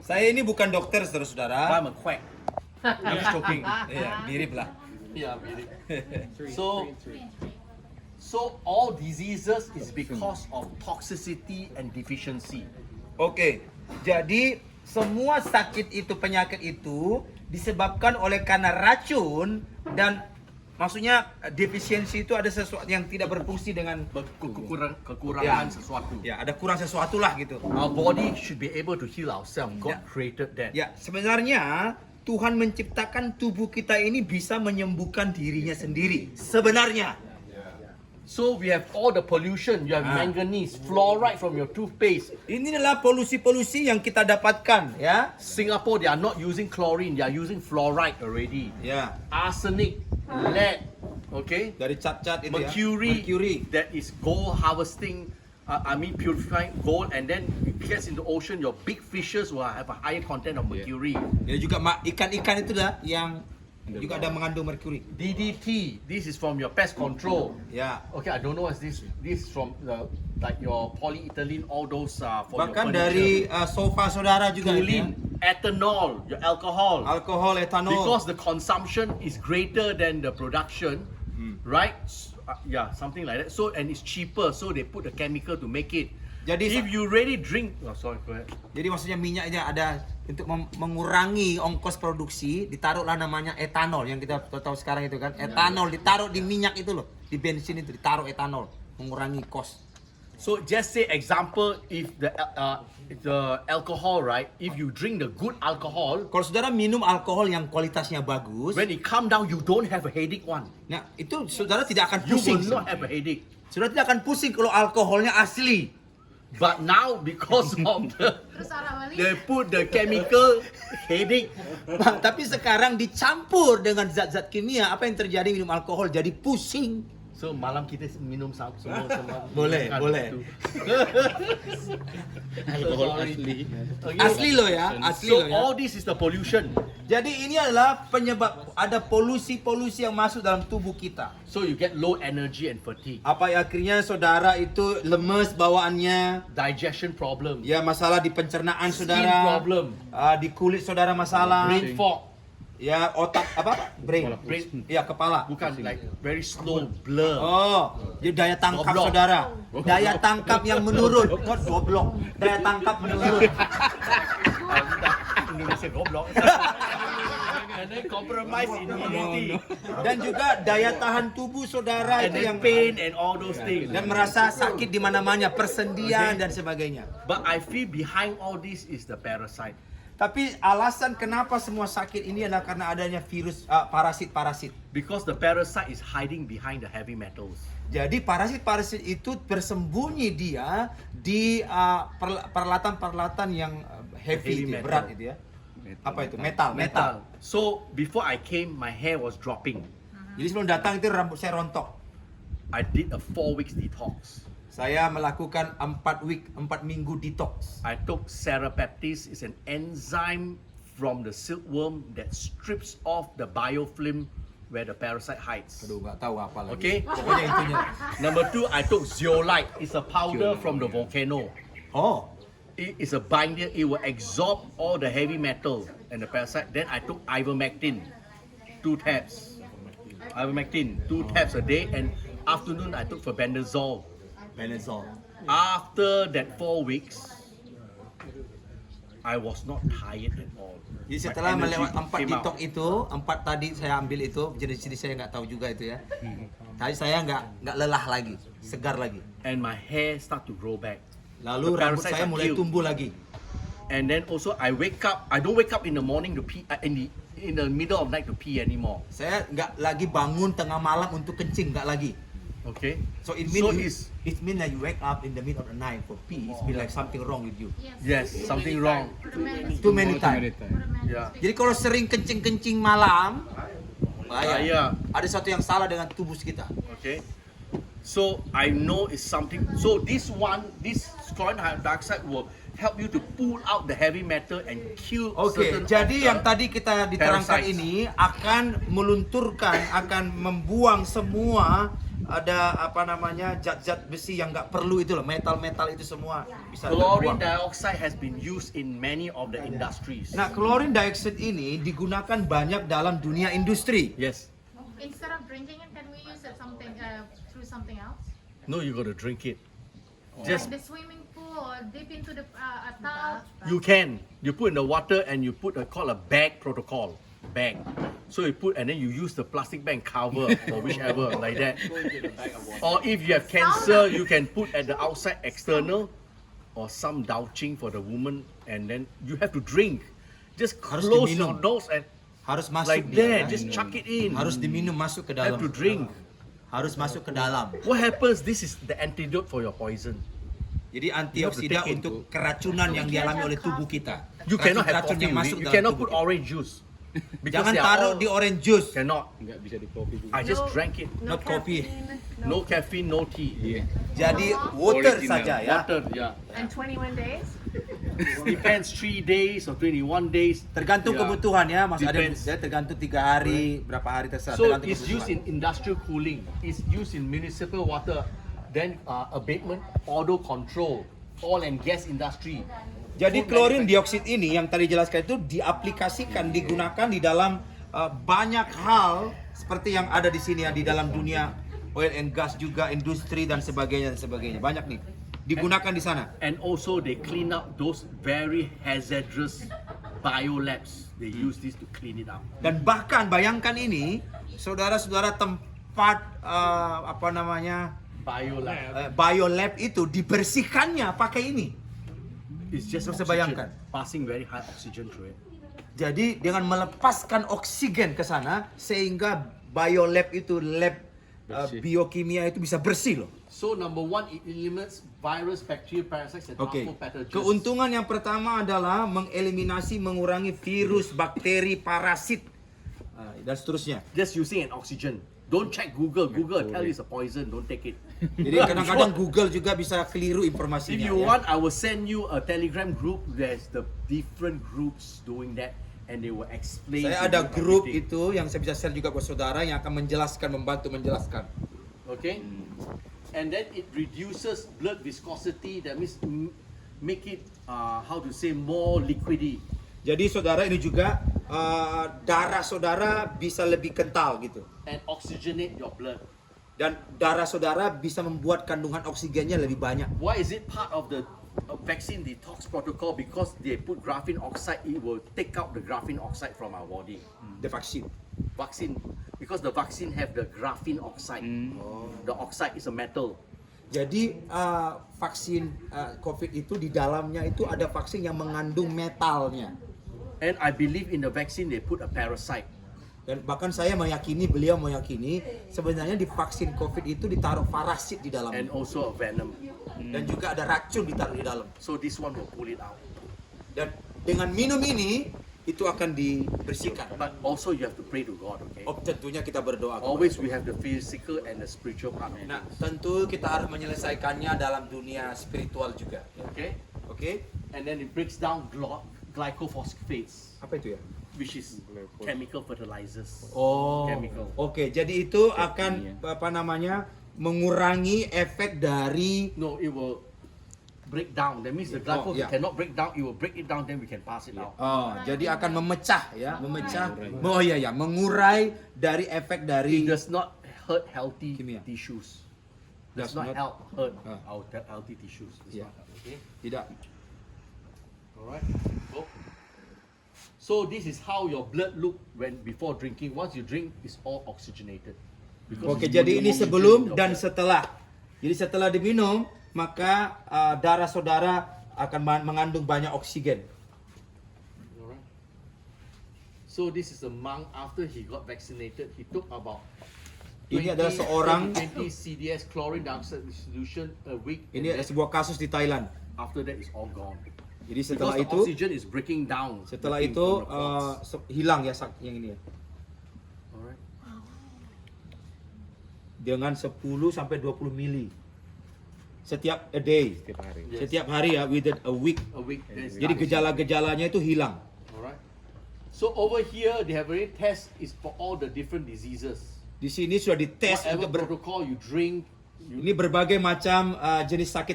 Saya ini bukan dokter, saudara-saudara. I'm a quack. I'm just joking. Iya, mirip lah. Yeah, really. So all diseases is because of toxicity and deficiency. Oke, jadi semua sakit itu, penyakit itu disebabkan oleh karena racun dan maksudnya defisiensi itu ada sesuatu yang tidak berfungsi dengan Kekurangan sesuatu. ya ada kurang sesuatu lah gitu. Our body should be able to heal ourselves. God Yeah. created that. Ya, sebenarnya Tuhan menciptakan tubuh kita ini bisa menyembuhkan dirinya sendiri. Sebenarnya. So we have all the pollution. You have manganese, fluoride from your toothpaste. Ini adalah polusi-polusi yang kita dapatkan, ya. Singapore, they are not using chlorine. They are using fluoride already. Ya, Arsenic, lead, okay? dari cat-cat itu Mercury, ya. Mercury. that is gold harvesting. Purifying gold, and then it gets into ocean. Your big fishes will have a higher content of mercury. Ya juga ikan-ikan itu dah yang juga ada mengandung merkuri. DDT. This is from your pest control. Ya. Okay, I don't know what's this. This is from like your polyethylene, all those for Bahkan your dari furniture. sofa saudara juga ini, ya. Toluene, ethanol, your alcohol. Alkohol, etanol. Because the consumption is greater than the production, right? Yeah, something like that. So and it's cheaper, so they put the chemical to make it. Jadi If you really drink, oh sorry, go ahead. Jadi maksudnya minyaknya ada untuk mengurangi ongkos produksi, ditaruhlah namanya etanol yang kita tahu sekarang itu kan. Etanol ditaruh di minyak itu loh, di bensin itu ditaruh etanol, mengurangi cost. So just say example, if the alcohol, right? If you drink the good alcohol, Kalau saudara minum alkohol yang kualitasnya bagus, when it come down, you don't have a headache one. nah itu saudara tidak akan You pusing. will not have a headache. Saudara tidak akan pusing kalau alkoholnya asli. But now because of Terus orang balik. they put the chemical headache. Tapi sekarang dicampur dengan zat-zat kimia, apa yang terjadi minum alkohol jadi pusing. So malam kita minum semua. Boleh, boleh. Alkohol asli. Asli loh ya, asli So loh ya. all this is the pollution. Jadi ini adalah penyebab ada polusi-polusi yang masuk dalam tubuh kita. So you get low energy and fatigue, Apa ya, akhirnya saudara itu lemes bawaannya, digestion problem, ya masalah di pencernaan skin saudara, problem, di kulit saudara masalah, brain fog. ya otak apa? Brain, ya kepala. Bukan like very slow blur. Oh, jadi daya tangkap Goblok. saudara, daya tangkap yang menurun. Kok goblok? Daya tangkap menurun. Indonesia goblok. And then compromise immunity. Dan juga daya tahan tubuh saudara And itu then yang pain and all those things. dan merasa sakit di mana-mana, persendian dan sebagainya. But I feel behind all this is the parasite. Tapi alasan kenapa semua sakit ini adalah karena adanya virus, parasit-parasit. Because the parasite is hiding behind the heavy metals. Jadi parasit-parasit itu bersembunyi dia di peralatan-peralatan yang Heavy heavy, metal. berat itu ya. Apa itu? Metal. So before I came, my hair was dropping. Jadi sebelum datang itu rambut saya rontok. I did a 4 weeks detox. Saya melakukan 4 minggu detox. I took Serapeptis, it's an enzyme from the silkworm that strips off the biofilm where the parasite hides. Aduh, nggak tahu apa lagi. Okay. Pokoknya intinya. Number 2, I took Zeolite. It's a powder from the volcano. Oh, It is a binder. It will absorb all the heavy metal and the parasite. Then I took ivermectin, 2 tabs. Ivermectin, 2 tabs a day. And afternoon, I took febendazole. Benezol. After that 4 weeks, I was not tired at all. Jadi My setelah energy melewat 4 came detox out. itu, 4 tadi saya ambil itu, jenis-jenis saya nggak tahu juga itu ya. Tadi saya nggak lelah lagi, segar lagi. And my hair start to grow back. Lalu The rambut parasites saya are mulai killed. tumbuh lagi. And then also I wake up. I don't wake up in the morning to pee in the middle of night to pee anymore. Saya nggak lagi bangun tengah malam untuk kencing, nggak lagi. Okay. So it So means it means that you wake up in the middle of the night for pee. It means like something wrong with you. Yes, something wrong. Too many time. Yeah. Jadi kalau sering kencing-kencing malam, Bahaya. ada sesuatu yang salah dengan tubuh kita. Okay. So I know it's something. So this chlorine dioxide will help you to pull out the heavy metal and kill. Oke, certain jadi of yang the tadi kita diterangkan parasites. ini akan melunturkan, akan membuang semua ada apa namanya zat-zat besi yang nggak perlu itu loh, metal-metal itu semua bisa Chlorine terbuang. dioxide has been used in many of the industries. Nah, chlorine dioxide ini digunakan banyak dalam dunia industri. Yes. Instead of drinking it, can we use it something through something else? No, you got to drink it. Like Just the swimming pool, or dip into the a tub. you can. You put in the water and you put called a bag protocol. Bag. So you put and then you use the plastic bag cover or whichever like that. Or if you have cancer, you can put at the outside external or some douching for the woman and then you have to drink. Just Harus close your diminum. nose and Harus masuk like dia, that. ya. Just chuck it in. Harus diminum masuk ke dalam. Have to drink. Harus masuk ke dalam. What happens? This is the antidote for your poison. Jadi You have antioksidan to take it. untuk keracunan yang dialami oleh tubuh kita. You cannot have Racun-racun coffee. yang masuk You dalam cannot tubuh put kita. orange juice. Because Jangan they are taruh all- di orange juice. Cannot. Nggak bisa di kopi juga. I just drank it. Not coffee. No caffeine, no tea. Iya. Jadi water Original. saja ya. Water, yeah. And 21 days? Depends 3 days or 21 days. Tergantung Ya. kebutuhan ya, Mas. Ada Depends. ya, tergantung 3 hari, berapa hari terserah. So tergantung it's used in industrial cooling. It's used in municipal water. Then abatement, auto control, oil and gas industry. Jadi Food klorin manufacturing. dioksid ini yang tadi jelaskan itu diaplikasikan, digunakan di dalam banyak hal seperti yang ada di sini ya, di dalam dunia oil and gas juga, industri dan sebagainya dan sebagainya. Banyak nih digunakan di sana. And also they clean up those very hazardous biolabs. They use this to clean it up. Dan bahkan bayangkan ini, saudara-saudara, tempat apa namanya Biolab. biolab itu dibersihkannya pakai ini. It's just Bisa oxygen, bayangkan. passing very high oxygen through it. Jadi dengan melepaskan oksigen ke sana sehingga biolab itu lab Bersih. biokimia itu bisa bersih loh. So number one, it eliminates virus, bacteria, parasites, and Oke. harmful pathogens. Keuntungan yang pertama adalah mengeliminasi, mengurangi virus, bakteri, parasit dan seterusnya. Just using an oxygen. Don't check Google. Google tell you it's a poison. Don't take it. Jadi kadang-kadang Google juga bisa keliru If informasinya. you ya. want, I will send you a Telegram group. There's the different groups doing that, and they will explain. Saya to ada you grup everything. itu yang saya bisa share juga buat saudara yang akan menjelaskan, membantu menjelaskan. Okay. And then it reduces blood viscosity. That means make it how to say more liquidy. Jadi saudara ini juga darah saudara bisa lebih kental gitu. And oxygenate your blood. Dan darah saudara bisa membuat kandungan oksigennya lebih banyak. Why is it part of the vaccine detox protocol? Because they put graphene oxide, it will take out the graphene oxide from our body. The vaccine. Vaccine, because the vaccine have the graphene oxide. The oxide is a metal. Jadi vaksin COVID itu di dalamnya itu ada vaksin yang mengandung metalnya. And I believe in the vaccine they put a parasite. Dan bahkan saya meyakini, beliau meyakini sebenarnya di vaksin COVID itu ditaruh parasit di And dalamnya. also a venom. Dan juga ada racun ditaruh di dalam. So this one will pull it out. Dan dengan minum ini itu akan dibersihkan. But also you have to pray to God, okay? Oh, tentunya kita berdoa. Always we have the physical and the spiritual part of Nah, things. tentu kita harus menyelesaikannya dalam dunia spiritual juga. Okay? Oke? And then it breaks down glycophosphates, Apa itu ya? which is chemical fertilizers. Oh. Chemical. Oke, jadi itu akan apa namanya? Mengurangi efek dari No, it will break down. That means the Oh, glyphosate yeah. cannot break down. It will break it down, then we can pass it out. Oh, jadi akan memecah ya, memecah. Oh iya ya, mengurai dari efek It dari does not hurt healthy Kimia. tissues. Does Does not not- hurt Ah. our healthy tissues. Does Yeah. not help, okay? tidak. Alright. Go. So this is how your blood look when before drinking. Once you drink, it's all oxygenated. Because Oke, it's jadi ini oxygen in sebelum your dan blood. setelah. Jadi setelah diminum, maka darah saudara akan mengandung banyak oksigen. Alright. So this is a monk after he got vaccinated. He took about Ini adalah seorang- 20 CDS chlorine dioxide solution a week. and Ini then sebuah kasus di Thailand. after that it's all gone. Jadi Because setelah the itu, oxygen is breaking down. setelah the thing itu from the clots. hilang ya yang ini ya. Alright. Dengan 10 sampai 20 mili setiap a day. Setiap hari. Yes. Setiap hari ya, within a week. A week. then it's Jadi gone. gejala-gejalanya itu hilang. Alright. So over here they have already test is for all the different diseases. Di sini sudah dites Whatever untuk protocol you drink, ini berbagai macam jenis sakit